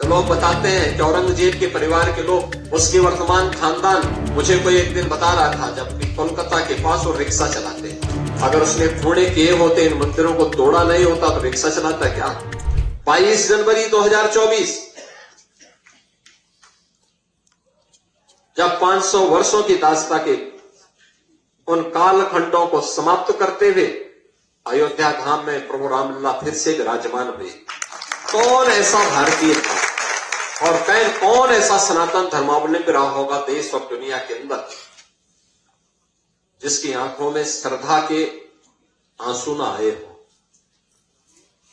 लोग बताते हैं कि औरंगजेब के परिवार के लोग, उसके वर्तमान खानदान, मुझे कोई एक दिन बता रहा था जब कोलकाता के पास वो रिक्शा चलाते हैं, अगर उसने खूणे किए होते, इन मंदिरों को तोड़ा नहीं होता तो रिक्शा चलाता क्या। 22 जनवरी 2024 जब 500 वर्षों की दास्ता के उन कालखंडों को समाप्त करते हुए अयोध्या धाम में प्रभु रामलला फिर से विराजमान हुए, कौन ऐसा भारतीय था और कौन ऐसा सनातन धर्मावलंबी रहा होगा देश और दुनिया के अंदर जिसकी आंखों में श्रद्धा के आंसू न आए हो,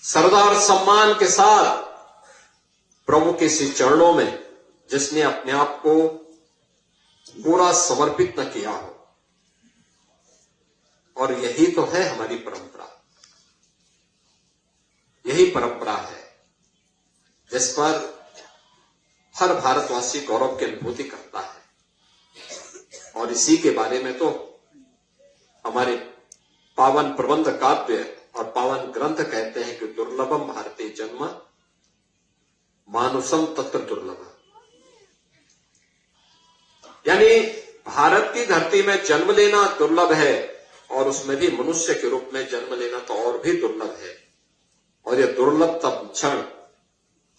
श्रद्धा और सम्मान के साथ प्रभु के श्री चरणों में जिसने अपने आप को पूरा समर्पित न किया हो। और यही तो है हमारी परंपरा, यही परंपरा है जिस पर हर भारतवासी गौरव की अनुभूति करता है। और इसी के बारे में तो हमारे पावन प्रबंध काव्य और पावन ग्रंथ कहते हैं कि दुर्लभम भारतीय जन्म मानुषम तत्र दुर्लभ, यानी भारत की धरती में जन्म लेना दुर्लभ है और उसमें भी मनुष्य के रूप में जन्म लेना तो और भी दुर्लभ है। और यह दुर्लभ तब क्षण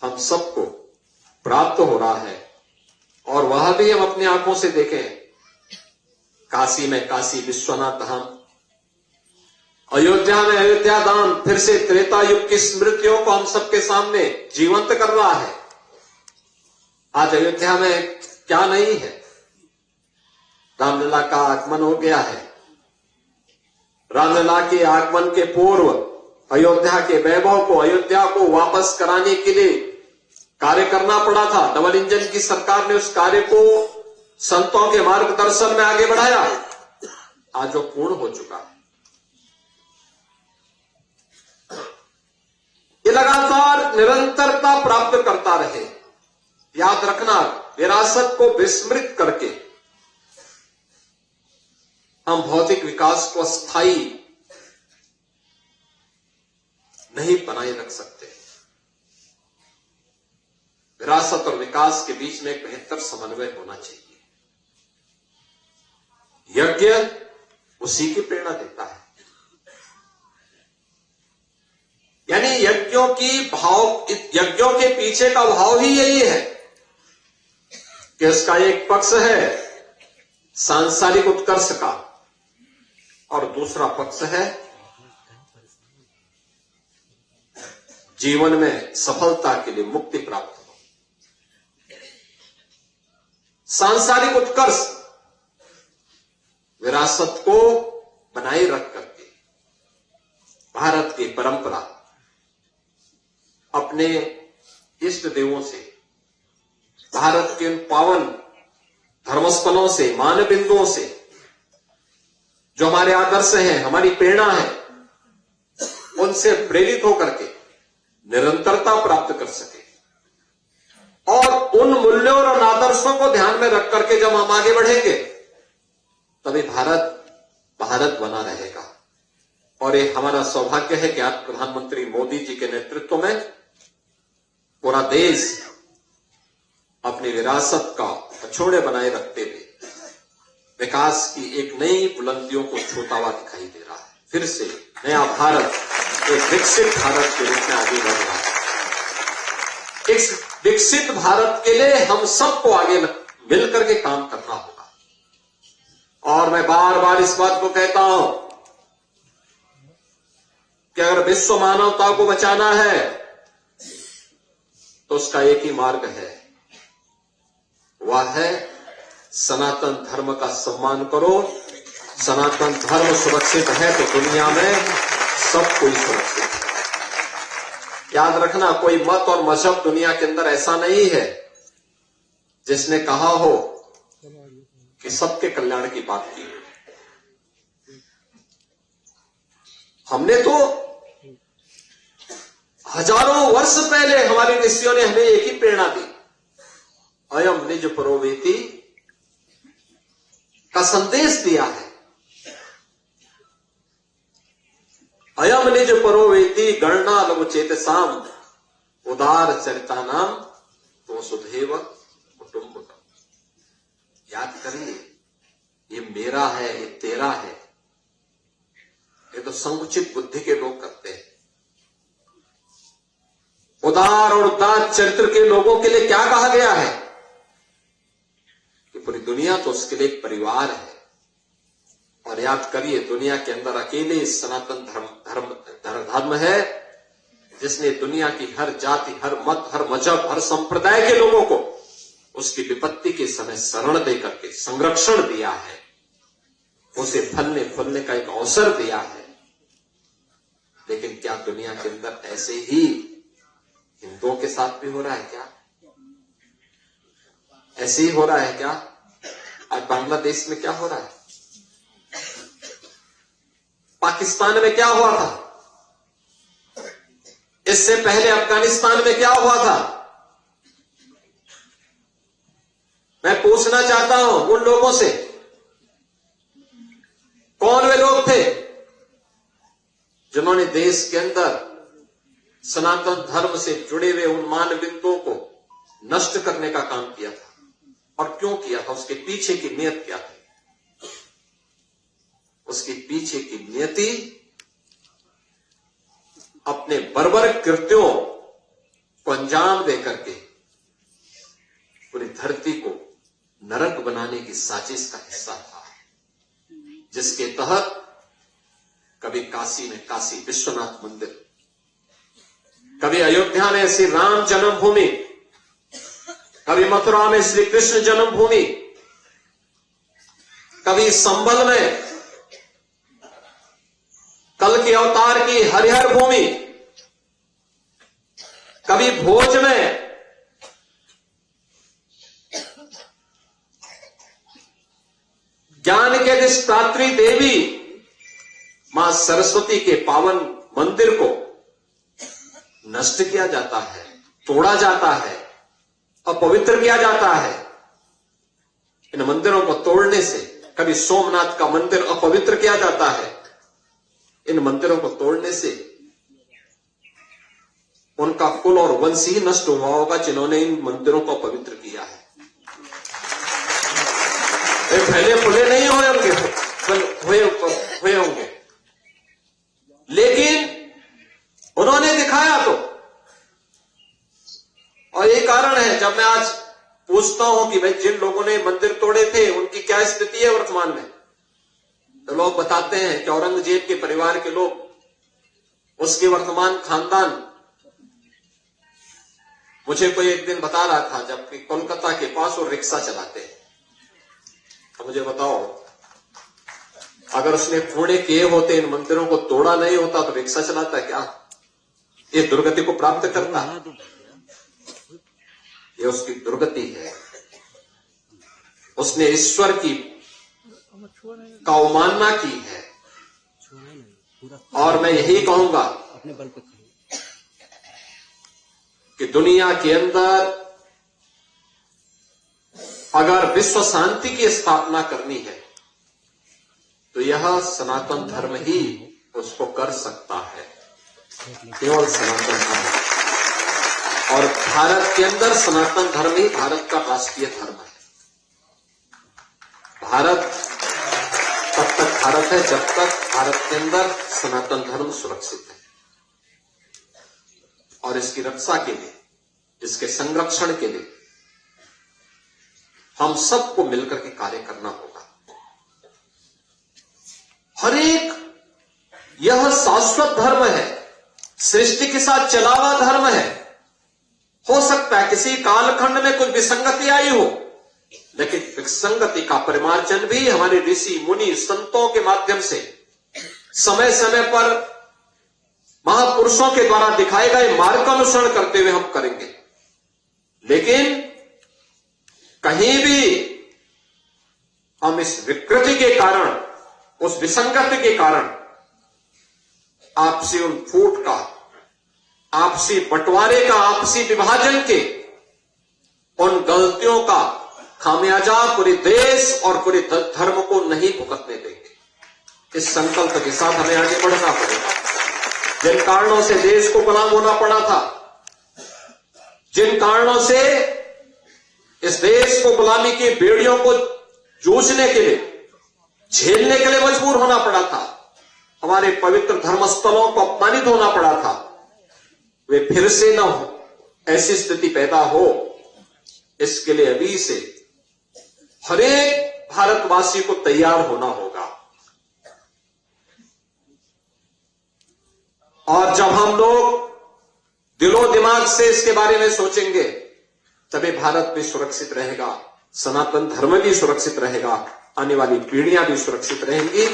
हम सबको प्राप्त हो रहा है और वह भी हम अपनी आंखों से देखें। काशी में काशी विश्वनाथ धाम, अयोध्या में अयोध्या धाम फिर से त्रेता युग की स्मृतियों को हम सबके सामने जीवंत कर रहा है। आज अयोध्या में क्या नहीं है, रामलला का आगमन हो गया है। रामलला के आगमन के पूर्व अयोध्या के वैभव को, अयोध्या को वापस कराने के लिए कार्य करना पड़ा था। डबल इंजन की सरकार ने उस कार्य को संतों के मार्गदर्शन में आगे बढ़ाया, आज वो पूर्ण हो चुका है। ये लगातार निरंतरता प्राप्त करता रहे। याद रखना, विरासत को विस्मृत करके हम भौतिक विकास को स्थायी नहीं बनाए रख सकते। विरासत और विकास के बीच में एक बेहतर समन्वय होना चाहिए। यज्ञ उसी की प्रेरणा देता है, यानी यज्ञों के पीछे का भाव ही यही है कि उसका एक पक्ष है सांसारिक उत्कर्ष का और दूसरा पक्ष है जीवन में सफलता के लिए मुक्ति प्राप्त हो। सांसारिक उत्कर्ष विरासत को बनाए रख करके भारत की परंपरा अपने इष्ट देवों से, भारत के उन पावन धर्मस्थलों से, मान बिंदुओं से जो हमारे आदर्श हैं, हमारी प्रेरणा है, उनसे प्रेरित होकर के निरंतरता प्राप्त कर सके। और उन मूल्यों और आदर्शों को ध्यान में रख करके जब हम आगे बढ़ेंगे तभी भारत बना रहेगा। और ये हमारा सौभाग्य है कि आज प्रधानमंत्री मोदी जी के नेतृत्व में पूरा देश अपनी विरासत का अछोड़े बनाए रखते हुए विकास की एक नई बुलंदियों को छूता हुआ दिखाई दे रहा है। फिर से नया भारत एक विकसित भारत के रूप में आगे बढ़ रहा है। इस विकसित भारत के लिए हम सबको आगे मिलकर के काम करना होगा। और मैं बार बार इस बात को कहता हूं कि अगर विश्व मानवता को बचाना है तो उसका एक ही मार्ग है, वह है सनातन धर्म का सम्मान करो। सनातन धर्म सुरक्षित है तो दुनिया में सब कोई सुरक्षित है। याद रखना, कोई मत और मजहब दुनिया के अंदर ऐसा नहीं है जिसने कहा हो कि सबके कल्याण की बात की। हमने तो हजारों वर्ष पहले हमारे ऋषियों ने हमें एक ही प्रेरणा दी, अयम निज परोवेति का संदेश दिया है। अयम निज परोवेति गणना लघु चेतसाम उदार चरिता नाम वसुधैव कुटुंबकम। याद करिए, ये मेरा है, ये तेरा है, ये तो संकुचित बुद्धि के लोग करते हैं। उदार और उदार चरित्र के लोगों के लिए क्या कहा गया है कि पूरी दुनिया तो उसके लिए एक परिवार है। और याद करिए, दुनिया के अंदर अकेले सनातन धर्म है जिसने दुनिया की हर जाति, हर मत, हर मजहब, हर संप्रदाय के लोगों को उसकी विपत्ति के समय शरण देकर के संरक्षण दिया है, उसे फलने फूलने का एक अवसर दिया है। लेकिन क्या दुनिया के अंदर ऐसे ही हिंदुओं के साथ भी हो रहा है क्या? ऐसे ही हो रहा है क्या? आज बांग्लादेश में क्या हो रहा है? पाकिस्तान में क्या हुआ था? इससे पहले अफगानिस्तान में क्या हुआ था? मैं पूछना चाहता हूं उन लोगों से, कौन वे लोग थे जिन्होंने देश के अंदर सनातन धर्म से जुड़े हुए उन मान बिंदुओं को नष्ट करने का काम किया था? और क्यों किया था? उसके पीछे की नियत क्या थी? उसके पीछे की नियति अपने बर्बर कृत्यों को अंजाम देकर के पूरी धरती को नरक बनाने की साजिश का हिस्सा था, जिसके तहत कभी काशी में काशी विश्वनाथ मंदिर, कभी अयोध्या में श्री राम जन्मभूमि, कभी मथुरा में श्री कृष्ण जन्मभूमि, कभी संबल में कल के अवतार की हरिहर भूमि, कभी भोज में ज्ञान के अधिष्ठात्री देवी मां सरस्वती के पावन मंदिर को नष्ट किया जाता है, तोड़ा जाता है, अपवित्र किया जाता है। इन मंदिरों को तोड़ने से कभी सोमनाथ का मंदिर अपवित्र किया जाता है। इन मंदिरों को तोड़ने से उनका कुल और वंश ही नष्ट हुआ होगा जिन्होंने इन मंदिरों को पवित्र किया है। वे फैले फुले नहीं हुए होंगे, लेकिन उन्होंने दिखाया तो। और ये कारण है, जब मैं आज पूछता हूं कि भाई जिन लोगों ने मंदिर तोड़े थे उनकी क्या स्थिति है वर्तमान में, तो लोग बताते हैं कि औरंगजेब के परिवार के लोग, उसके वर्तमान खानदान। मुझे कोई एक दिन बता रहा था, जबकि कोलकाता के पास वो रिक्शा चलाते हैं। अब मुझे बताओ, अगर उसने पुणे किए होते, इन मंदिरों को तोड़ा नहीं होता, तो रिक्शा चलाता है क्या? ये दुर्गति को प्राप्त करता है, ये उसकी दुर्गति है। उसने ईश्वर की का अवमानना की है। और मैं यही कहूंगा कि दुनिया के अंदर अगर विश्व शांति की स्थापना करनी है तो यह सनातन धर्म ही उसको कर सकता है, केवल सनातन धर्म। और भारत के अंदर सनातन धर्म ही भारत का राष्ट्रीय धर्म है। भारत तब तक भारत है जब तक भारत के अंदर सनातन धर्म सुरक्षित है। और इसकी रक्षा के लिए, इसके संरक्षण के लिए हम सबको मिलकर के कार्य करना होगा। हर एक, यह शाश्वत धर्म है, सृष्टि के साथ चला हुआ धर्म है। हो सकता है किसी कालखंड में कुछ विसंगति आई हो, लेकिन विसंगति का परिमार्जन भी हमारे ऋषि मुनि संतों के माध्यम से समय समय पर महापुरुषों के द्वारा दिखाए गए मार्ग का अनुसरण करते हुए हम करेंगे। लेकिन कहीं भी हम इस विकृति के कारण, उस विसंगति के कारण आपसी उन फूट का, आपसी बंटवारे का, आपसी विभाजन के उन गलतियों का खामियाजा पूरे देश और पूरे धर्म को नहीं भुगतने देंगे। इस संकल्प के साथ हमें आगे बढ़ना पड़ेगा। जिन कारणों से देश को गुलाम होना पड़ा था, जिन कारणों से इस देश को गुलामी की बेड़ियों को जूझने के लिए, झेलने के लिए मजबूर होना पड़ा था। हमारे पवित्र धर्मस्थलों को अपमानित होना पड़ा था। वे फिर से न हो, ऐसी स्थिति पैदा हो, इसके लिए अभी से हर एक भारतवासी को तैयार होना होगा। और जब हम लोग दिलो दिमाग से इसके बारे में सोचेंगे, तभी भारत भी सुरक्षित रहेगा, सनातन धर्म भी सुरक्षित रहेगा, आने वाली पीढ़ियां भी सुरक्षित रहेंगी।